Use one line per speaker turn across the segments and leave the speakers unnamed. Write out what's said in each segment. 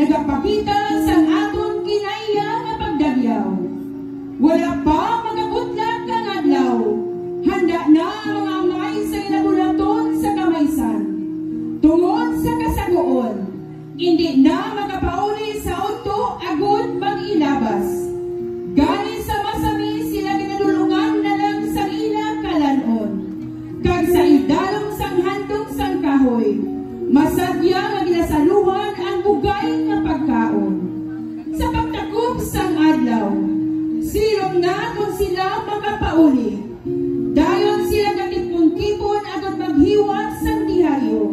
nagapakita sa aton kinaiya nga pagdagyaw. Wala pa magabutlag kang adlaw, handa na mga amay sa inabulaton sa kamaysan. Tungod sa kasaguon, hindi na makapauli sa auto agud mag-ilabas. Gani sa masami sila ginadulungan na lang sa ilang kalanon. Kag sa idalong sang handong sang kahoy, masadya nga ginasaluhan ang bugay nga pagkaon. Sa pagtakop sang adlaw, silong na kung sila makapauli. Dayon sila gagipon-kipon agad maghiwat sang diharyo.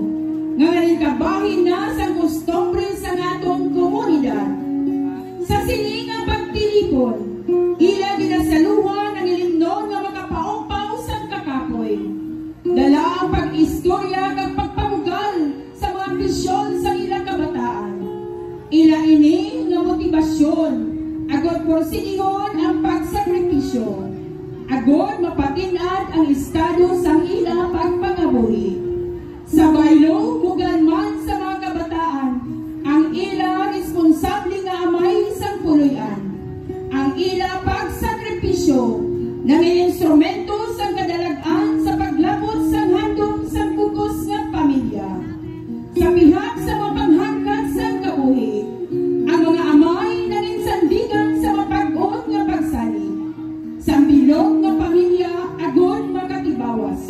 Ngayon kabahin na sang kustombre sa atong komunidad. Sa silingang pagtilipon, ila ginasaluhan ang ilimnon nga makapaong-paw sang kakapoy. Dala ang pag-istorya kag pagpamugal sa mga misyon sa ilang kabataan. Ila ini nga motibasyon, agad porsinihon ang pagsakripisyo. Agad mapatinad ang estado sa ilang pagpangabuhi. Sa baylo, mugan man sa mga kabataan, ang ila responsable nga amay isang puluyan. Ang ila pagsakripisyo ng instrumento sa kadalagan sa paglabot sa handong sa bugos nga pamilya. Sa pihak sa mga panghangkat sa kabuhi, ang mga amay naging sandigan sa mapag-on nga pagsali. Sa bilog nga pamilya, agad makatibawas.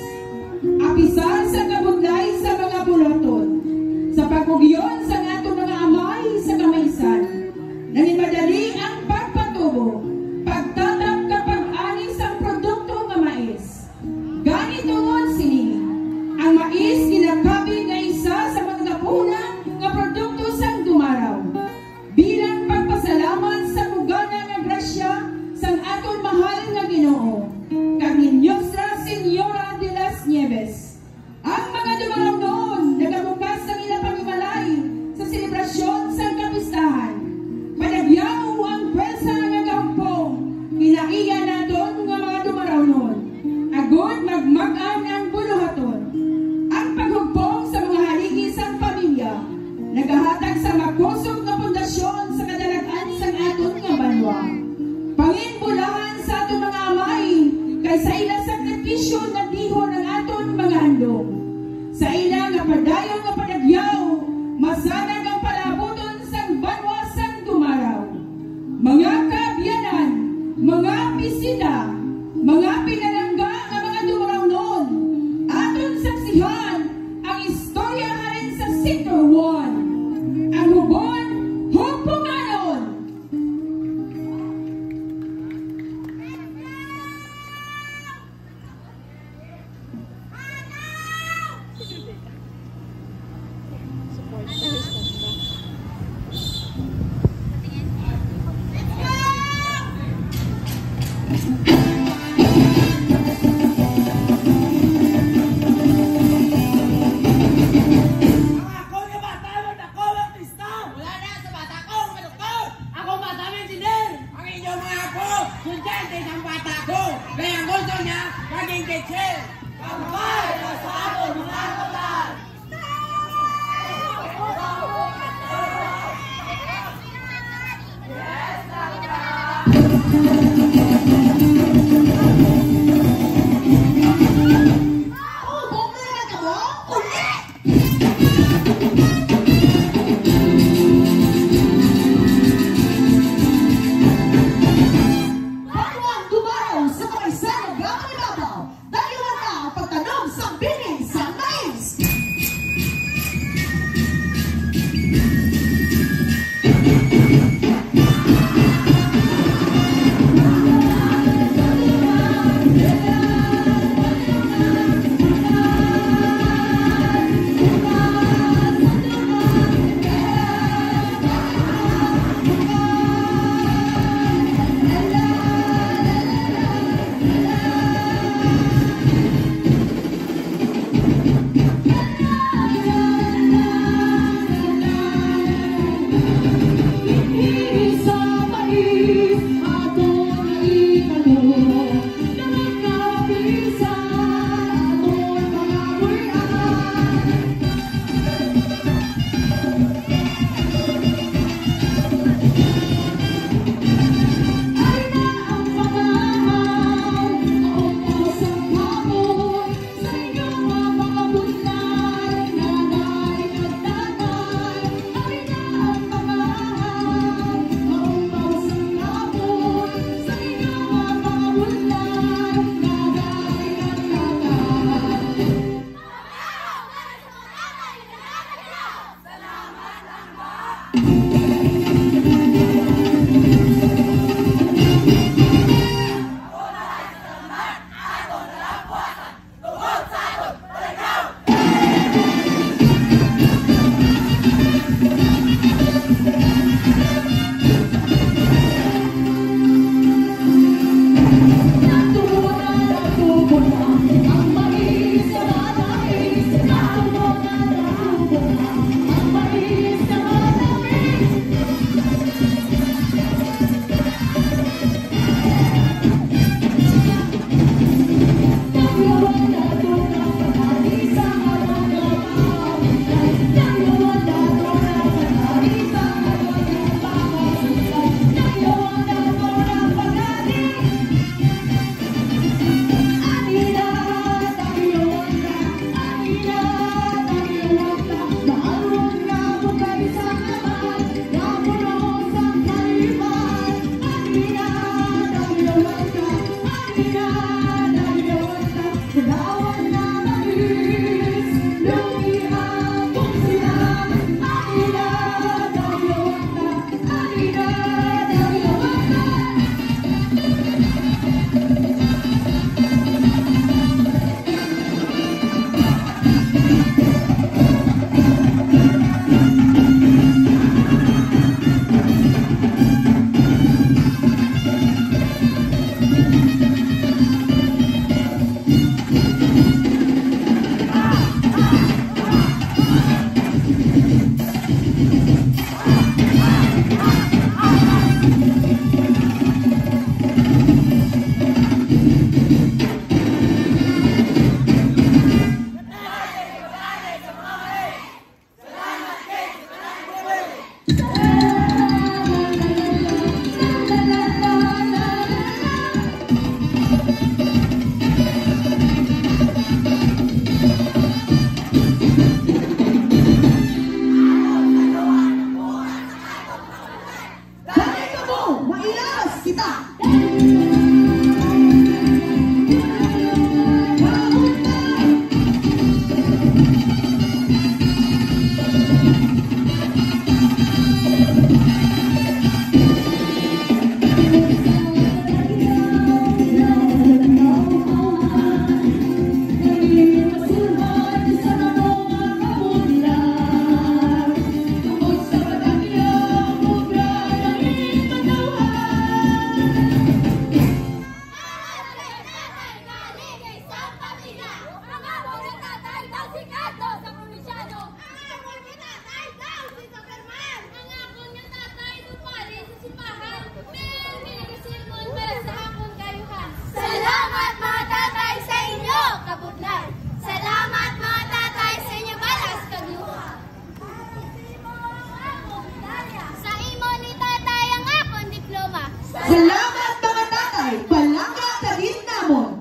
Apisar sa kabudlay sa mga bulaton, sa pagpugyon sa atong mga amay sa kamaysan, naging madali ang pagpatubo, pagtatap kapag anis ang produkto nga mais. Ganit tungod sini, ang mais ginagabi nga isa sa mga gapunan nga produkto sang dumaraw. Bilang pagpasalamat sa mugana nga grasya sang atong mahal nga Ginoo, kag Nuestra Señora de las Nieves. Ang mga dumaraw noon, nagabukas ang ilang paghimalay sa selebrasyon sa kapistahan. Padagyaw ang pwersa nga gampong, kinaiya naton nga mga dumaraw noon. Agod magmagan ang buluhaton. Ang paghugpong sa mga haligi sang pamilya, nagahatag sa magkusog nga pundasyon sa kadalagan sang aton nga banwa. Panginbulahan sa aton mga amay, kaysa ilang sakripisyo nagdihon ang aton mga handog. Sa ilang nga padayon nga padagyaw, masanag ang palabuton sang banwa sang dumaraw. Mga kaabyanan, mga bisita, mga pinalangga nga mga dumaraw noon, aton saksihan ang istorya harin sa Sector 1. Ang hubon, hugpunganon! Salamat mga tatay, palangga sa namon.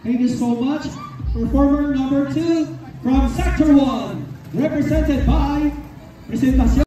Thank you so much. Performer number 2 from Sector 1, represented by Presentación.